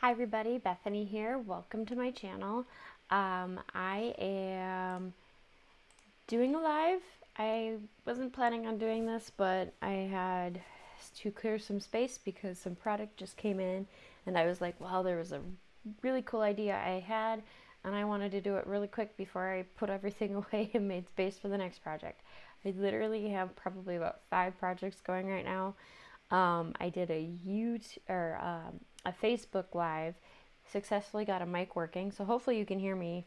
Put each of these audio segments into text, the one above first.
Hi everybody, Bethany here. Welcome to my channel. I am doing a live. I wasn't planning on doing this, but I had to clear some space because some product just came in and I was like, wow, there was a really cool idea I had and I wanted to do it really quick before I put everything away and made space for the next project. I literally have probably about 5 projects going right now. I did a a Facebook Live, successfully got a mic working, so hopefully you can hear me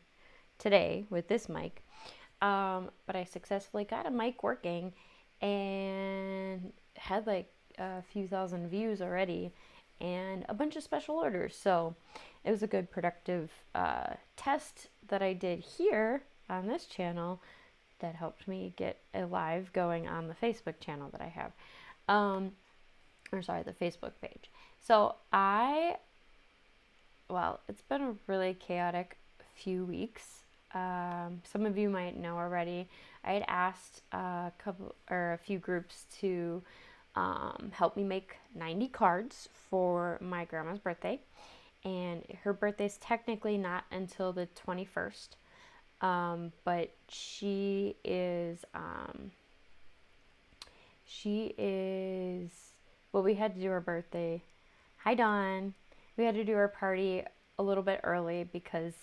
today with this mic. But I successfully got a mic working and had like a few thousand views already and a bunch of special orders. So it was a good productive test that I did here on this channel that helped me get a live going on the Facebook channel that I have. The Facebook page. So it's been a really chaotic few weeks. Some of you might know already. I had asked a few groups to help me make 90 cards for my grandma's birthday, and her birthday's technically not until the 21st. But she is well, we had to do her birthday. Hi, Dawn. We had to do our party a little bit early because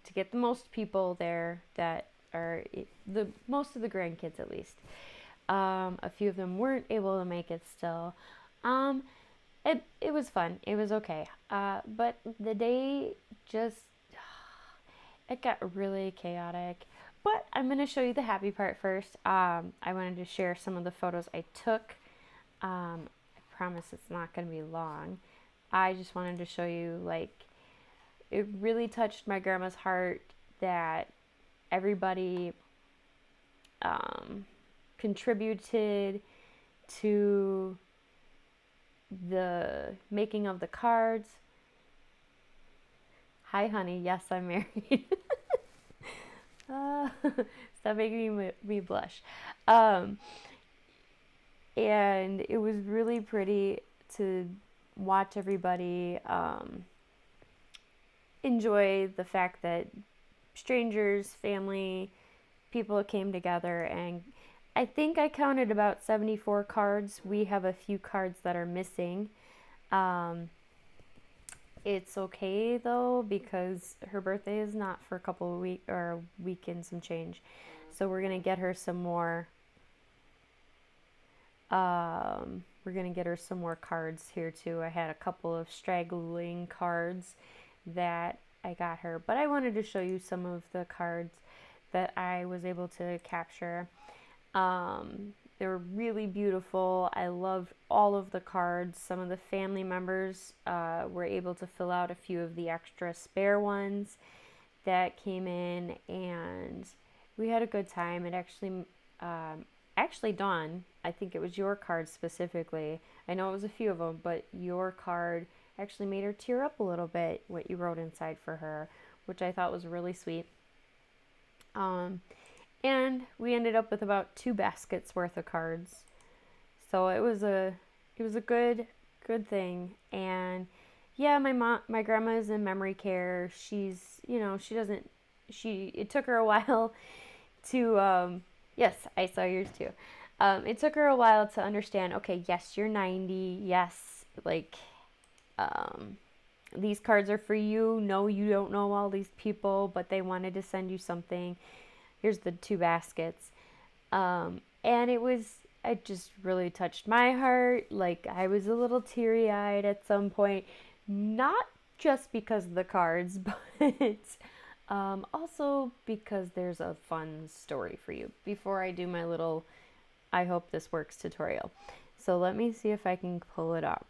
to get the most people there that are the most of the grandkids at least. A few of them weren't able to make it still. It was fun. It was okay. But the day just it got really chaotic. But I'm going to show you the happy part first. I wanted to share some of the photos I took. I promise it's not going to be long. I just wanted to show you, like, it really touched my grandma's heart that everybody contributed to the making of the cards. Hi, honey. Yes, I'm married. Stop making me blush. And it was really pretty to watch everybody enjoy the fact that strangers, family, people came together, and I think I counted about 74 cards. We have a few cards that are missing. It's okay though, because her birthday is not for a couple of weeks or a week and some change. So we're gonna get her some more cards here too. I had a couple of straggling cards that I got her, but I wanted to show you some of the cards that I was able to capture. They were really beautiful. I loved all of the cards. Some of the family members were able to fill out a few of the extra spare ones that came in, and we had a good time. It actually, Dawn, I think it was your card specifically. I know it was a few of them, but your card actually made her tear up a little bit, what you wrote inside for her, which I thought was really sweet. And we ended up with about 2 baskets worth of cards. So it was a good thing. And yeah, my grandma is in memory care. She's, it took her a while to, yes, I saw yours too. It took her a while to understand, okay, yes, you're 90. Yes, like, these cards are for you. No, you don't know all these people, but they wanted to send you something. Here's the 2 baskets. And it just really touched my heart. Like, I was a little teary-eyed at some point, not just because of the cards, but also because there's a fun story for you before I do my little I hope this works tutorial. So let me see if I can pull it up.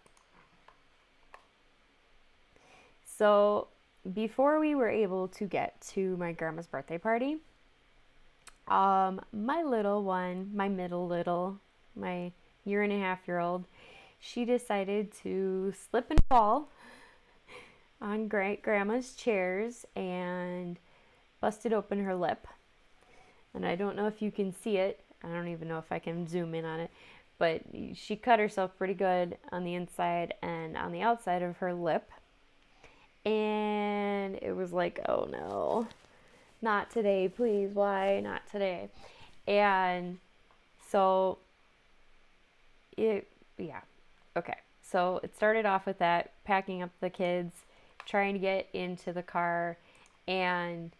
So before we were able to get to my grandma's birthday party, my little one, my middle little, my 1.5-year-old, she decided to slip and fall on grandma's chairs and busted open her lip. And I don't know if you can see it. I don't even know if I can zoom in on it, but she cut herself pretty good on the inside and on the outside of her lip. And it was like, oh no, not today, please. Why not today? And so yeah, okay. So it started off with that, packing up the kids, trying to get into the car, and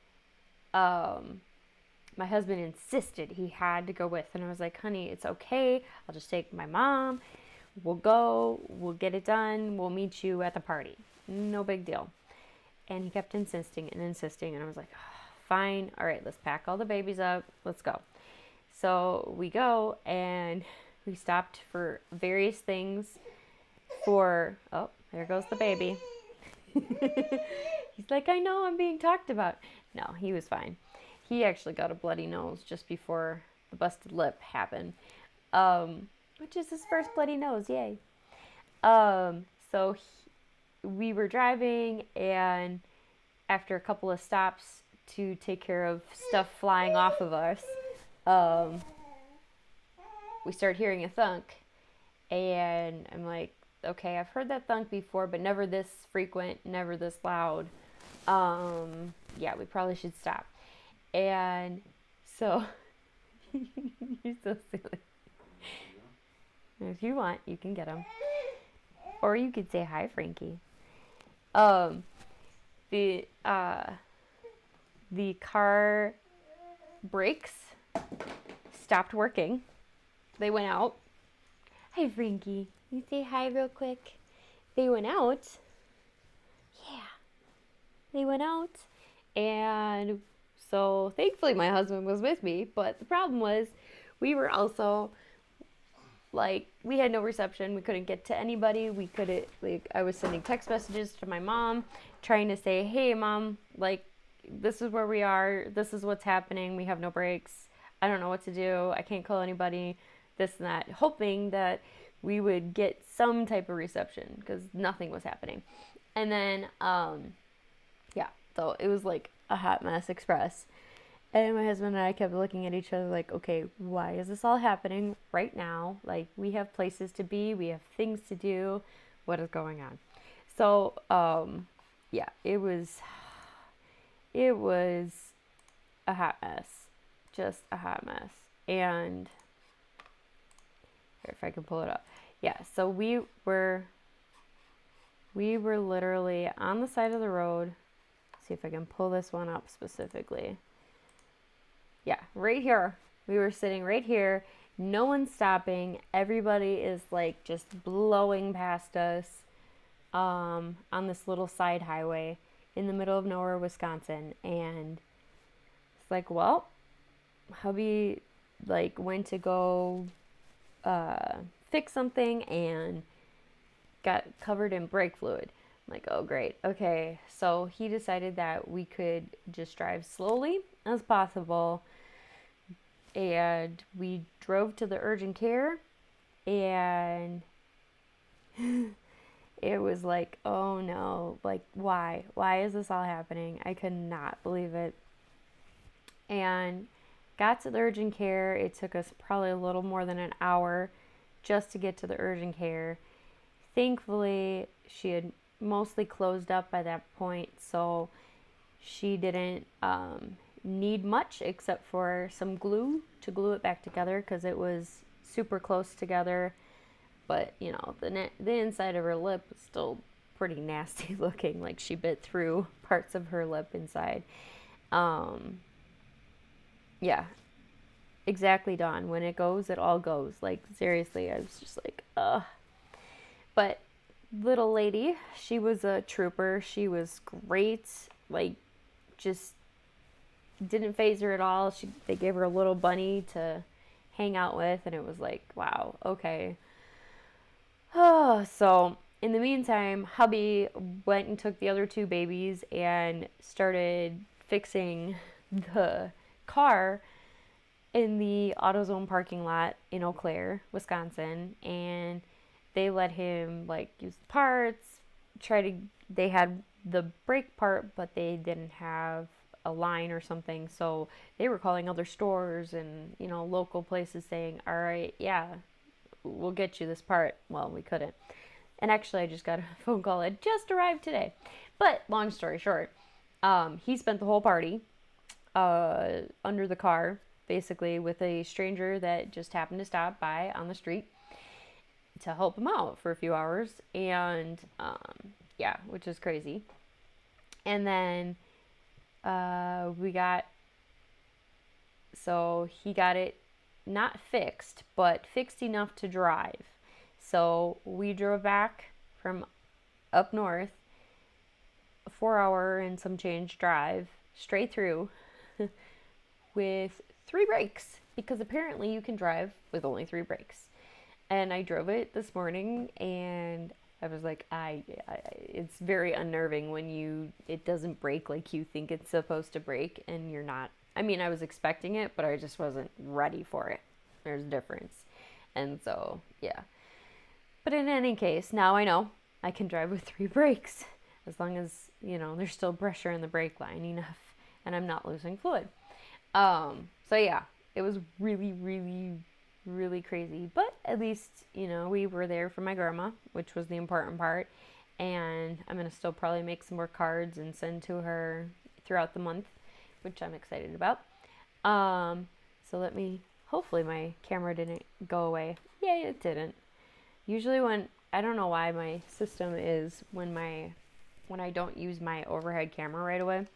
my husband insisted he had to go with. And I was like, honey, it's okay. I'll just take my mom. We'll go. We'll get it done. We'll meet you at the party. No big deal. And he kept insisting and insisting. And I was like, oh, fine. All right, let's pack all the babies up. Let's go. So we go, and we stopped for various things for, oh, there goes the baby. He's like, I know I'm being talked about. No, he was fine. He actually got a bloody nose just before the busted lip happened, which is his first bloody nose. Yay. So we were driving, and after a couple of stops to take care of stuff flying off of us, we started hearing a thunk, and I'm like, okay, I've heard that thunk before, but never this frequent, never this loud. Yeah, we probably should stop. And so, you're so silly. If you want, you can get him. Or you could say hi, Frankie. The car brakes stopped working. They went out. Hi, Frankie. You say hi real quick. They went out. Yeah. They went out. And so thankfully my husband was with me. But the problem was we were also like, we had no reception. We couldn't get to anybody. We couldn't, like, I was sending text messages to my mom trying to say, hey, Mom, like, this is where we are. This is what's happening. We have no brakes. I don't know what to do. I can't call anybody. This and that, hoping that we would get some type of reception because nothing was happening. And then, yeah, so it was like a hot mess express. And my husband and I kept looking at each other like, okay, why is this all happening right now? Like, we have places to be, we have things to do. What is going on? So, yeah, it was a hot mess, just a hot mess. And if I can pull it up. Yeah, so we were literally on the side of the road. Let's see if I can pull this one up specifically. Yeah, right here. We were sitting right here. No one's stopping. Everybody is like just blowing past us on this little side highway in the middle of nowhere, Wisconsin. And it's like, well, hubby like went to go fix something and got covered in brake fluid. I'm like, oh great, okay. So he decided that we could just drive slowly as possible, and we drove to the urgent care, and it was like, oh no, like why is this all happening? I could not believe it. And got to the urgent care. It took us probably a little more than an hour just to get to the urgent care. Thankfully, she had mostly closed up by that point, so she didn't need much except for some glue to glue it back together because it was super close together. But, you know, the inside of her lip was still pretty nasty looking, like she bit through parts of her lip inside. Yeah, exactly, Dawn. When it goes, it all goes. Like, seriously, I was just like, ugh. But little lady, she was a trooper. She was great. Like, just didn't faze her at all. They gave her a little bunny to hang out with, and it was like, wow, okay. Oh, so in the meantime, hubby went and took the other two babies and started fixing the car in the AutoZone parking lot in Eau Claire, Wisconsin, and they let him like use the parts, they had the brake part, but they didn't have a line or something, so they were calling other stores and, you know, local places saying, all right, yeah, we'll get you this part. Well, we couldn't. And actually, I just got a phone call. It just arrived today. But long story short, he spent the whole party under the car, basically, with a stranger that just happened to stop by on the street to help him out for a few hours. And yeah, which is crazy. And then so he got it not fixed, but fixed enough to drive. So we drove back from up north, a 4 hour and some change drive, straight through with 3 brakes, because apparently you can drive with only 3 brakes. And I drove it this morning, and I was like, it's very unnerving when it doesn't brake like you think it's supposed to brake, and you're not. I mean, I was expecting it, but I just wasn't ready for it. There's a difference. And so, yeah. But in any case, now I know I can drive with 3 brakes, as long as, there's still pressure in the brake line enough, and I'm not losing fluid. So yeah, it was really, really, really crazy. But at least, we were there for my grandma, which was the important part. And I'm going to still probably make some more cards and send to her throughout the month, which I'm excited about. So hopefully my camera didn't go away. Yay, it didn't. Usually I don't know why my system is when I don't use my overhead camera right away,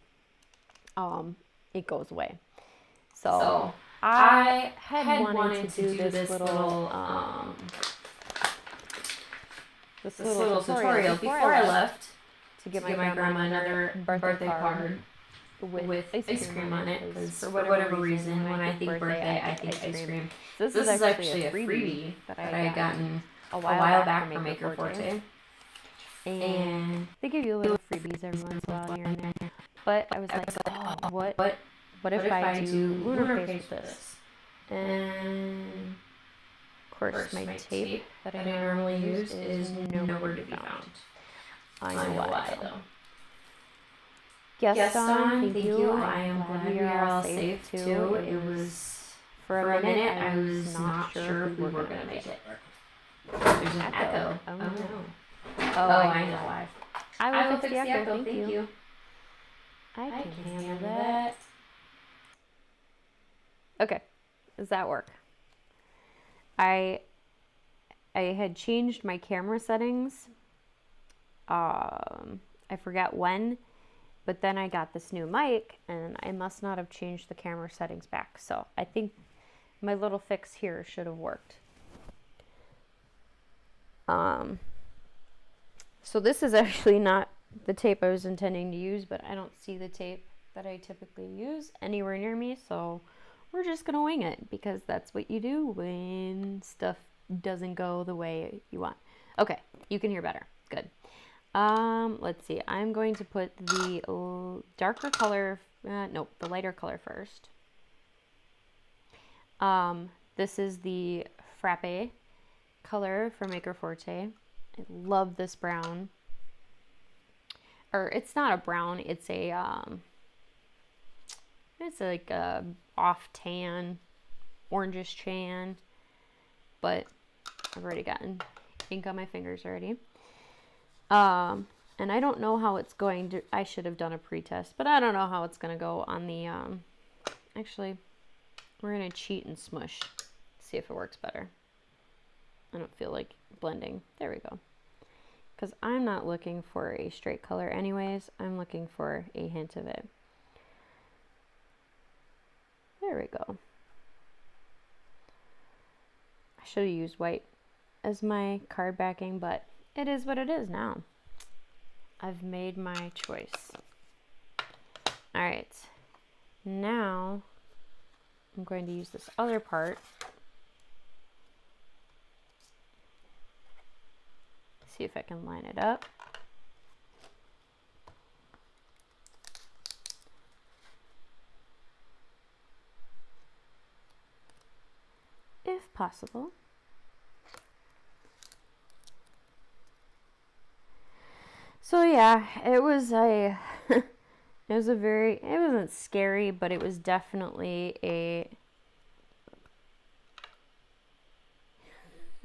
it goes away. So I had wanted to do this little tutorial before I left to give my grandma another birthday card with ice cream on it, because for whatever reason, when I think birthday, I think ice cream. This is actually a freebie that I had gotten a while back from Maker Forte. And they give you little freebies every once in a while here and there. But I was like, oh, what if I do Lunar Face with this? And of course, my tape that I normally use is nowhere to be found. I know why, though. Gaston, thank you. I am glad we are all safe, too. It was, for a minute, I was not sure if we were going to make it. There's an echo. Oh, no. Oh, I know why. I will fix the echo, thank you. I can handle that. Okay, does that work? I had changed my camera settings. I forgot when, but then I got this new mic, and I must not have changed the camera settings back. So I think my little fix here should have worked. So this is actually not the tape I was intending to use, but I don't see the tape that I typically use anywhere near me, so we're just gonna wing it, because that's what you do when stuff doesn't go the way you want. Okay, you can hear better. Good. Let's see. I'm going to put the darker color, nope, the lighter color first. This is the Frappe color from Maker Forte. I love this brown. Or it's not a brown, it's like a off tan, orangish tan, but I've already gotten ink on my fingers already. And I don't know how it's going to, I should have done a pre-test, but I don't know how it's going to go on the, actually, we're going to cheat and smush, see if it works better. I don't feel like blending. There we go. Because I'm not looking for a straight color anyways. I'm looking for a hint of it. There we go. I should have used white as my card backing, but it is what it is now. I've made my choice. All right. Now I'm going to use this other part. See if I can line it up. If possible. So yeah, it was a it wasn't scary, but it was definitely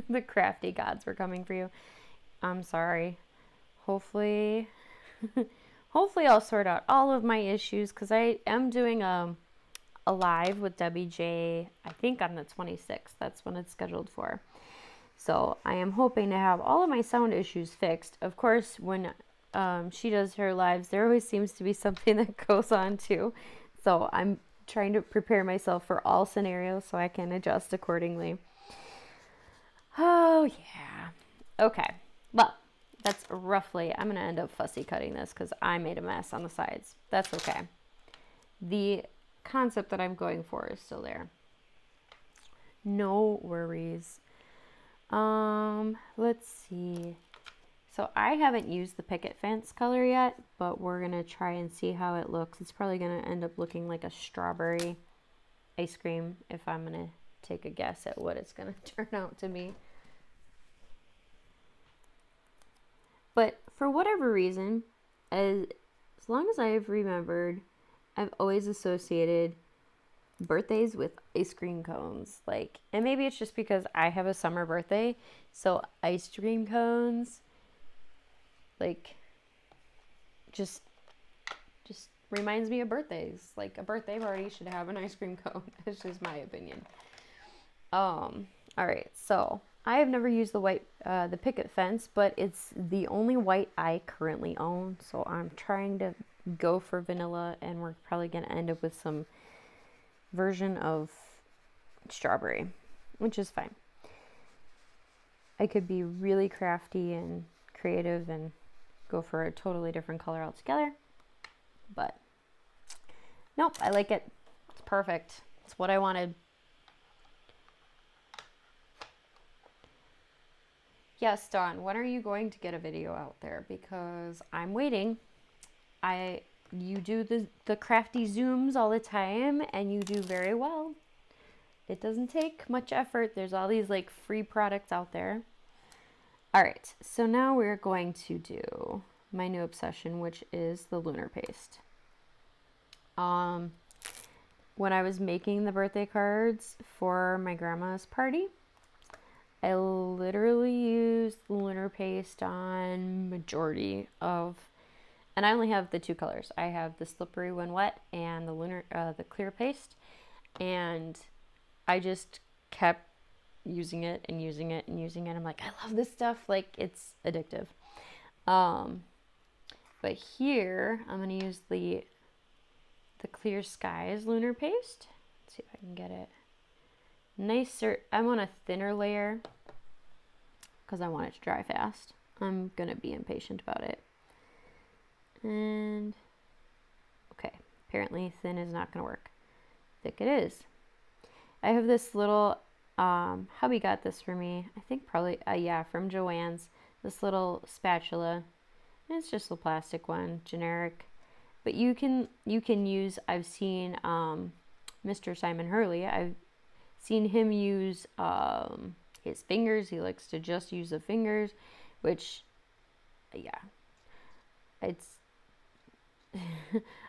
the crafty gods were coming for you. I'm sorry. Hopefully hopefully I'll sort out all of my issues, because I am doing a live with Debbie J, I think on the 26th. That's when it's scheduled for. So I am hoping to have all of my sound issues fixed. Of course, when she does her lives, there always seems to be something that goes on too. So I'm trying to prepare myself for all scenarios so I can adjust accordingly. Oh, yeah. Okay. Well, that's roughly, I'm going to end up fussy cutting this because I made a mess on the sides. That's okay. The concept that I'm going for is still there. No worries. Let's see. So I haven't used the picket fence color yet, but we're going to try and see how it looks. It's probably going to end up looking like a strawberry ice cream if I'm going to take a guess at what it's going to turn out to be. But for whatever reason, as long as I've remembered, I've always associated birthdays with ice cream cones. Like, and maybe it's just because I have a summer birthday, so ice cream cones, like, just reminds me of birthdays. Like, a birthday party should have an ice cream cone. It's just my opinion. All right, so I have never used the picket fence, but it's the only white I currently own. So I'm trying to go for vanilla, and we're probably gonna end up with some version of strawberry, which is fine. I could be really crafty and creative and go for a totally different color altogether, but nope, I like it. It's perfect. It's what I wanted. Yes, Dawn, when are you going to get a video out there? Because I'm waiting. You do the crafty zooms all the time, and you do very well. It doesn't take much effort. There's all these like free products out there. All right, so now we're going to do my new obsession, which is the Lunar paste. When I was making the birthday cards for my grandma's party, I literally used the Lunar paste on majority of, and I only have the two colors. I have the slippery when wet and the clear paste, and I just kept using it and using it and using it. I'm like, I love this stuff. Like, it's addictive. But here I'm gonna use the Clear Skies Lunar paste. Let's see if I can get it nicer. I'm on a thinner layer because I want it to dry fast. I'm gonna be impatient about it. And okay, apparently thin is not gonna work. Thick it is. I have this little hubby got this for me. I think probably yeah, from Joann's. This little spatula. It's just a plastic one, generic. But you can use. I've seen Mr. Simon Hurley. I've seen him use his fingers. He likes to just use the fingers, which, yeah, it's.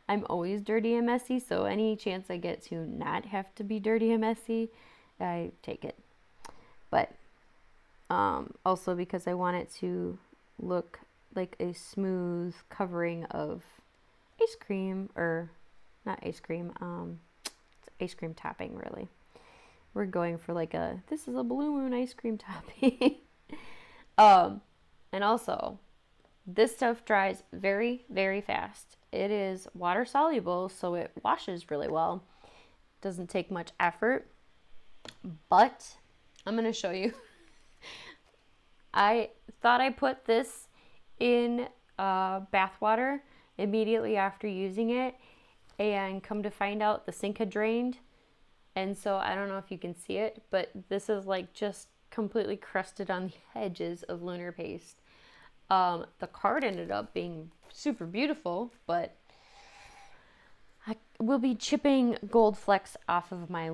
I'm always dirty and messy, so any chance I get to not have to be dirty and messy, I take it. But also because I want it to look like a smooth covering of ice cream, or not ice cream, it's ice cream topping, really. We're going for like this is a balloon ice cream topping. And also, this stuff dries very, very fast. It is water soluble, so it washes really well. Doesn't take much effort, but I'm going to show you. I thought I put this in bath water immediately after using it, and come to find out the sink had drained. And so I don't know if you can see it, but this is like just completely crusted on the edges of Lunar paste. The card ended up being super beautiful, but I will be chipping gold flecks off of my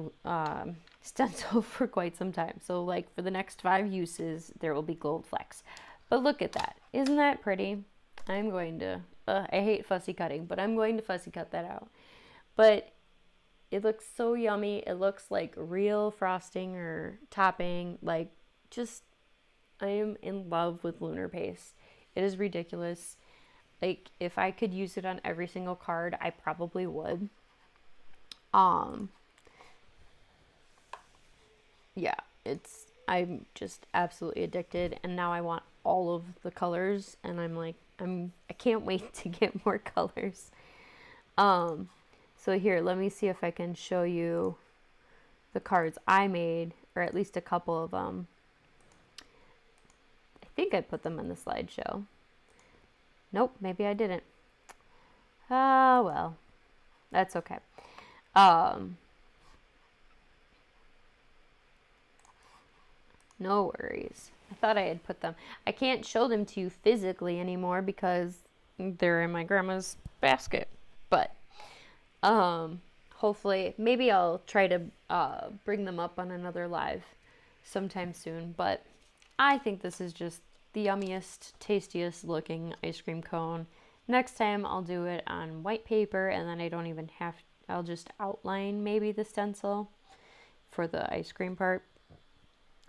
stencil for quite some time. So like for the next 5 uses, there will be gold flecks. But look at that. Isn't that pretty? I'm going to, I hate fussy cutting, but I'm going to fussy cut that out. But it looks so yummy. It looks like real frosting or topping. Like, just, I am in love with Lunar paste. It is ridiculous. Like, if I could use it on every single card, I probably would. Um, yeah, I'm just absolutely addicted, and now I want all of the colors, and I'm like, I can't wait to get more colors. Um, so here, let me see if I can show you the cards I made, or at least a couple of them. I think I put them in the slideshow. Nope, maybe I didn't. Ah, well, that's okay. No worries. I thought I had put them. I can't show them to you physically anymore because they're in my grandma's basket. But hopefully, maybe I'll try to bring them up on another live sometime soon. But I think this is just the yummiest, tastiest looking ice cream cone. Next time I'll do it on white paper, and then I don't even have, I'll just outline maybe the stencil for the ice cream part.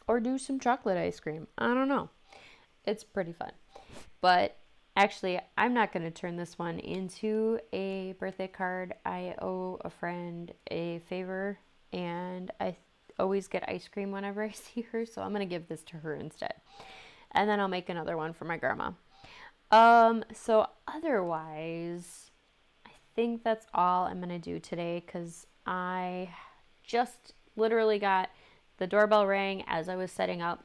Or do some chocolate ice cream. I don't know. It's pretty fun. But actually, I'm not going to turn this one into a birthday card. I owe a friend a favor, and I always get ice cream whenever I see her, so I'm going to give this to her instead. And then I'll make another one for my grandma. So otherwise, I think that's all I'm going to do today, because I just literally got the doorbell rang as I was setting up.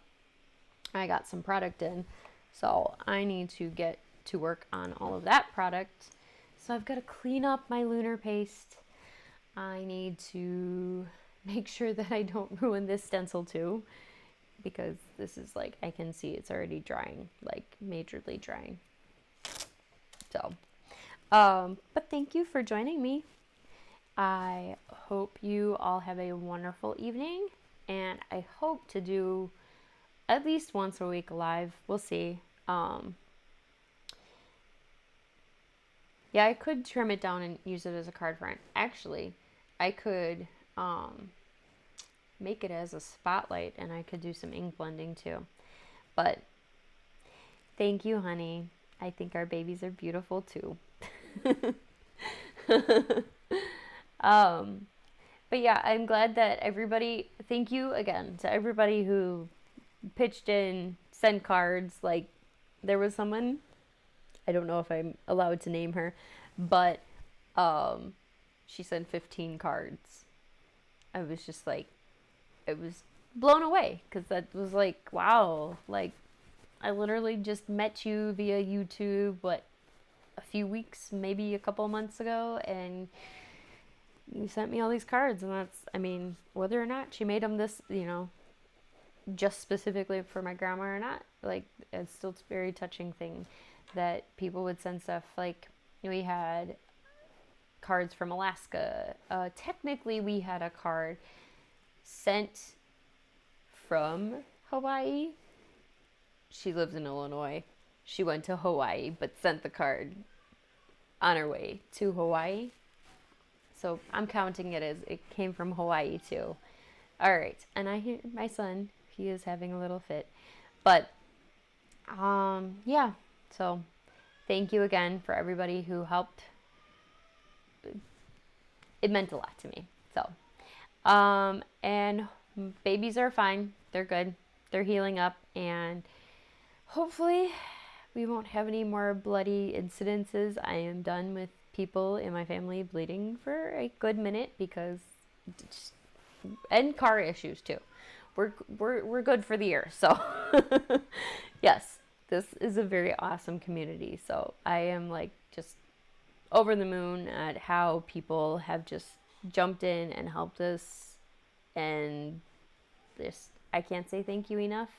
I got some product in, so I need to get to work on all of that product. So I've got to clean up my Lunar paste. I need to make sure that I don't ruin this stencil too, because this is like, I can see it's already drying, like majorly drying. So, but thank you for joining me. I hope you all have a wonderful evening, and I hope to do at least once a week live. We'll see. Yeah, I could trim it down and use it as a card front. Actually, I could make it as a spotlight, and I could do some ink blending too. But thank you, honey. I think our babies are beautiful too. But yeah, I'm glad that everybody, thank you again to everybody who pitched in, sent cards. Like, there was someone, I don't know if I'm allowed to name her, but she sent 15 cards. I was just like, it was blown away, because that was like, wow, like, I literally just met you via YouTube, a few weeks, maybe a couple months ago, and you sent me all these cards. And that's, I mean, whether or not she made them this, just specifically for my grandma or not, like, it's still a very touching thing that people would send stuff. Like, we had cards from Alaska. Technically, we had a card sent from Hawaii. She lives in Illinois. She went to Hawaii, but sent the card on her way to Hawaii. So I'm counting it as it came from Hawaii too. All right, and I hear my son, he is having a little fit. But yeah, so thank you again for everybody who helped. It meant a lot to me. So and babies are fine. They're good. They're healing up, and hopefully we won't have any more bloody incidences. I am done with people in my family bleeding for a good minute, because and car issues too. We're good for the year. So yes, this is a very awesome community. So I am like just over the moon at how people have just jumped in and helped us, and this, I can't say thank you enough.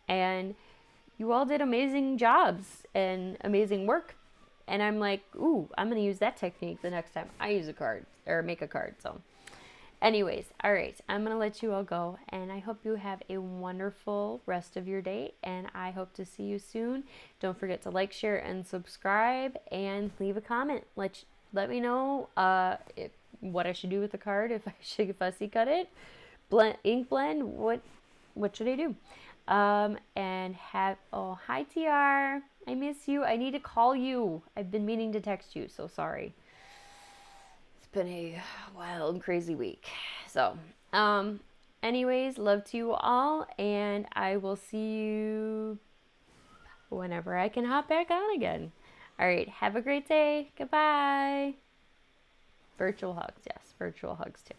And you all did amazing jobs and amazing work. And I'm like, ooh, I'm going to use that technique the next time I use a card or make a card. So anyways, all right, I'm going to let you all go. And I hope you have a wonderful rest of your day. And I hope to see you soon. Don't forget to like, share, and subscribe, and leave a comment. Let me know what I should do with the card, if I should fussy cut it, ink blend, what should I do? And have, oh, hi TR. I miss you. I need to call you. I've been meaning to text you, so sorry. It's been a wild, crazy week. So, anyways, love to you all, and I will see you whenever I can hop back on again. All right, have a great day. Goodbye. Virtual hugs, yes, virtual hugs too.